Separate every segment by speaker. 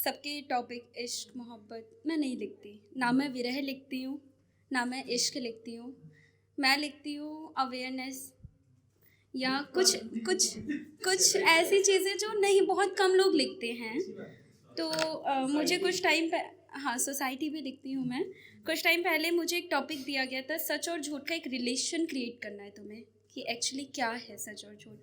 Speaker 1: सबके टॉपिक इश्क मोहब्बत मैं नहीं लिखती, ना मैं विरह लिखती हूँ, ना मैं इश्क लिखती हूँ। मैं लिखती हूँ अवेयरनेस या कुछ कुछ कुछ ऐसी चीज़ें जो नहीं बहुत कम लोग लिखते हैं। तो मुझे कुछ टाइम हाँ, सोसाइटी भी लिखती हूँ मैं। कुछ टाइम पहले मुझे एक टॉपिक दिया गया था, सच और झूठ का एक रिलेशन क्रिएट करना है तुम्हें, कि एक्चुअली क्या है सच और झूठ।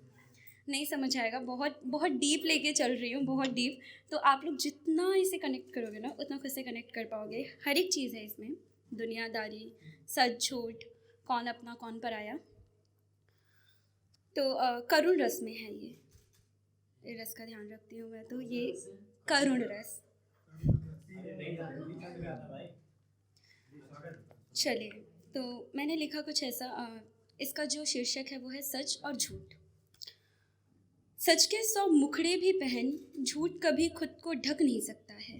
Speaker 1: नहीं समझ आएगा, बहुत बहुत डीप लेके चल रही हूँ, बहुत डीप। तो आप लोग जितना इसे कनेक्ट करोगे ना, उतना खुद से कनेक्ट कर पाओगे। हर एक चीज़ है इसमें, दुनियादारी, सच झूठ, कौन अपना कौन पराया। तो करुण रस में है ये रस का ध्यान रखती हूँ मैं। तो ये करुण रस। चलिए, तो मैंने लिखा कुछ ऐसा, इसका जो शीर्षक है वो है सच और झूठ। सच के 100 मुखड़े भी पहन झूठ कभी खुद को ढक नहीं सकता है।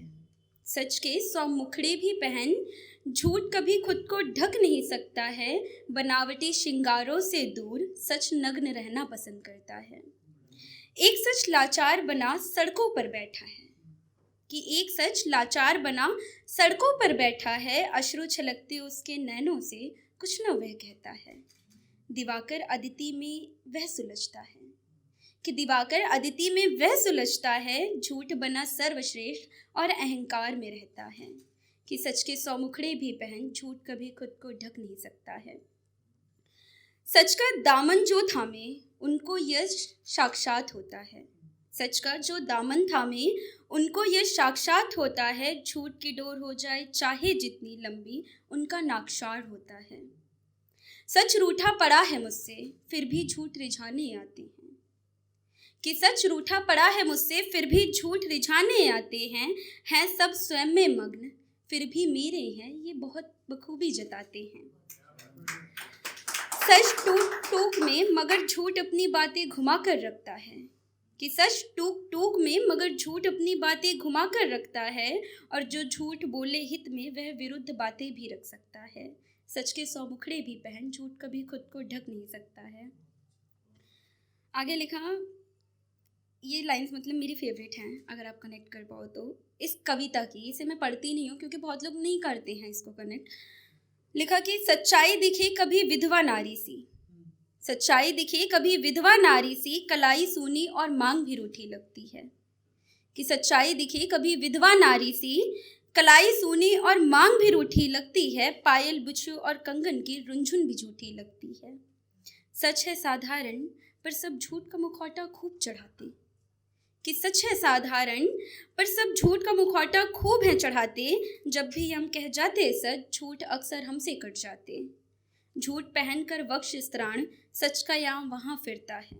Speaker 1: सच के 100 मुखड़े भी पहन झूठ कभी खुद को ढक नहीं सकता है। बनावटी श्रृंगारों से दूर सच नग्न रहना पसंद करता है। एक सच लाचार बना सड़कों पर बैठा है, कि एक सच लाचार बना सड़कों पर बैठा है। अश्रु छलकते उसके नैनों से कुछ न वह कहता है। दिवाकर अदिति में वह सुलझता है, कि दिवाकर अदिति में वह सुलझता है। झूठ बना सर्वश्रेष्ठ और अहंकार में रहता है, कि सच के 100 मुखड़े भी पहन झूठ कभी खुद को ढक नहीं सकता है। सच का दामन जो थामे उनको यश साक्षात होता है। सच का जो दामन थामे उनको यश साक्षात होता है। झूठ की डोर हो जाए चाहे जितनी लंबी, उनका नाक्षार होता है। सच रूठा पड़ा है मुझसे फिर भी झूठ रिझाने आते हैं, कि सच रूठा पड़ा है मुझसे फिर भी झूठ रिझाने आते हैं। हैं सब स्वयं में मग्न फिर भी मेरे हैं ये बहुत बखूबी जताते हैं। सच टूक टूक में मगर झूठ अपनी बातें घुमा कर रखता है, कि सच टूक टूक में मगर झूठ अपनी बातें घुमा कर रखता है। और जो झूठ बोले हित में वह विरुद्ध बातें भी रख सकता है। सच के 100 मुखड़े भी पहन झूठ कभी खुद को ढक नहीं सकता है। आगे लिखा, ये लाइंस मतलब मेरी फेवरेट हैं, अगर आप कनेक्ट कर पाओ तो। इस कविता की, इसे मैं पढ़ती नहीं हूँ क्योंकि बहुत लोग नहीं करते हैं इसको कनेक्ट। लिखा कि सच्चाई दिखे कभी विधवा नारी सी, सच्चाई दिखे कभी विधवा नारी सी, कलाई सूनी और मांग भी रूठी लगती है। कि सच्चाई दिखे कभी विधवा नारी सी, कलाई सूनी और मांग भी रूठी लगती है। पायल बुछू और कंगन की रुंझुन भी झूठी लगती है। सच है साधारण पर सब झूठ का मुखौटा खूब चढ़ाते, कि सच है साधारण पर सब झूठ का मुखौटा खूब है चढ़ाते। जब भी हम कह जाते सच झूठ अक्सर हमसे कट जाते। झूठ पहनकर वक्ष स्त्राण सच का यहाँ वहाँ फिरता है,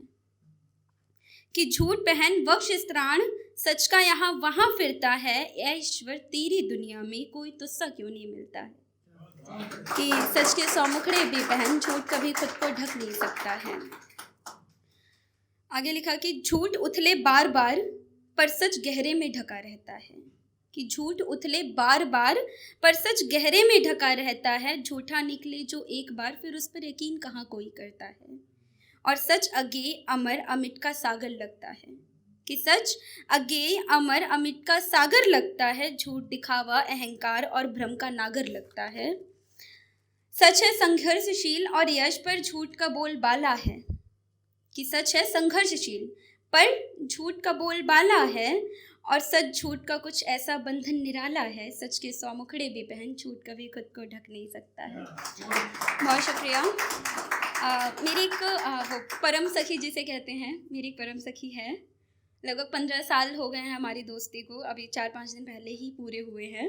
Speaker 1: कि झूठ पहन वक्ष स्त्राण सच का यहाँ वहाँ फिरता है। ऐ ईश्वर तेरी दुनिया में कोई तुस्सा क्यों नहीं मिलता है। कि सच के 100 मुखड़े भी पहन झूठ कभी खुद को ढक नहीं सकता है। आगे लिखा कि झूठ उथले बार बार पर सच गहरे में ढका रहता है, कि झूठ उथले बार बार पर सच गहरे में ढका रहता है। झूठा निकले जो एक बार फिर उस पर यकीन कहाँ कोई करता है। और सच अज्ञेय अमर अमिट का सागर लगता है, कि सच अज्ञेय अमर अमिट का सागर लगता है। झूठ दिखावा अहंकार और भ्रम का नागर लगता है। सच है संघर्षशील और यश पर झूठ का बोल बाला है, कि सच है संघर्षशील पर झूठ का बोल बाला है। और सच झूठ का कुछ ऐसा बंधन निराला है। सच के 100 मुखड़े भी पहन झूठ कभी खुद को ढक नहीं सकता है। बहुत शुक्रिया। मेरी एक वो परम सखी जिसे कहते हैं, मेरी एक परम सखी है। लगभग 15 साल हो गए हैं हमारी दोस्ती को, अभी 4-5 दिन पहले ही पूरे हुए हैं।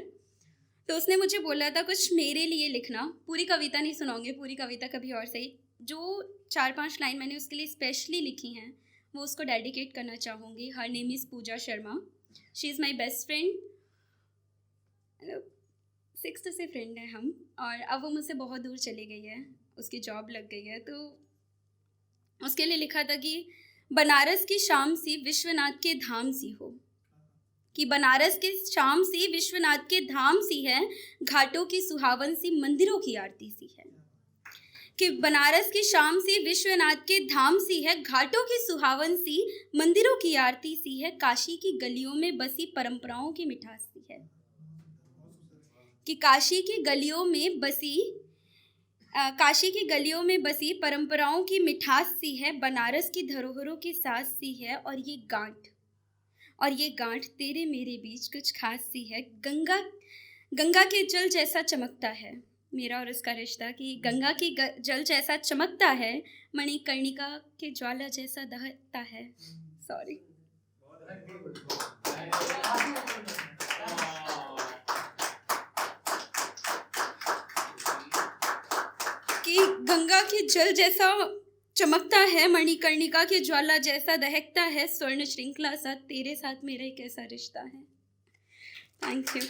Speaker 1: तो उसने मुझे बोला था कुछ मेरे लिए लिखना। पूरी कविता नहीं सुनाऊंगी, पूरी कविता कभी और सही। जो 4-5 लाइन मैंने उसके लिए स्पेशली लिखी हैं वो उसको डेडिकेट करना चाहूँगी। Her name is Pooja Sharma. She is my best friend, 6th से फ्रेंड है हम। और अब वो मुझसे बहुत दूर चली गई है, उसकी जॉब लग गई है। तो उसके लिए लिखा था कि बनारस की शाम सी विश्वनाथ के धाम सी हो, कि बनारस की शाम सी विश्वनाथ के धाम सी है। घाटों की सुहावन सी मंदिरों की आरती सी है, कि बनारस की शाम सी विश्वनाथ के धाम सी है, घाटों की सुहावन सी, मंदिरों की आरती सी है, काशी की गलियों में बसी परंपराओं की मिठास सी है। कि काशी की गलियों में बसी परंपराओं की मिठास सी है, बनारस की धरोहरों की सास सी है, और ये गांठ तेरे मेरे बीच कुछ खास सी है। गंगा के जल जैसा चमकता है, मेरा और उसका रिश्ता, कि गंगा की जल जैसा चमकता है, मणिकर्णिका के ज्वाला जैसा दहकता है। सॉरी। कि गंगा के जल जैसा चमकता है, मणिकर्णिका के ज्वाला जैसा दहकता है, स्वर्ण श्रृंखला सा तेरे साथ मेरा एक ऐसा रिश्ता है। Thank you.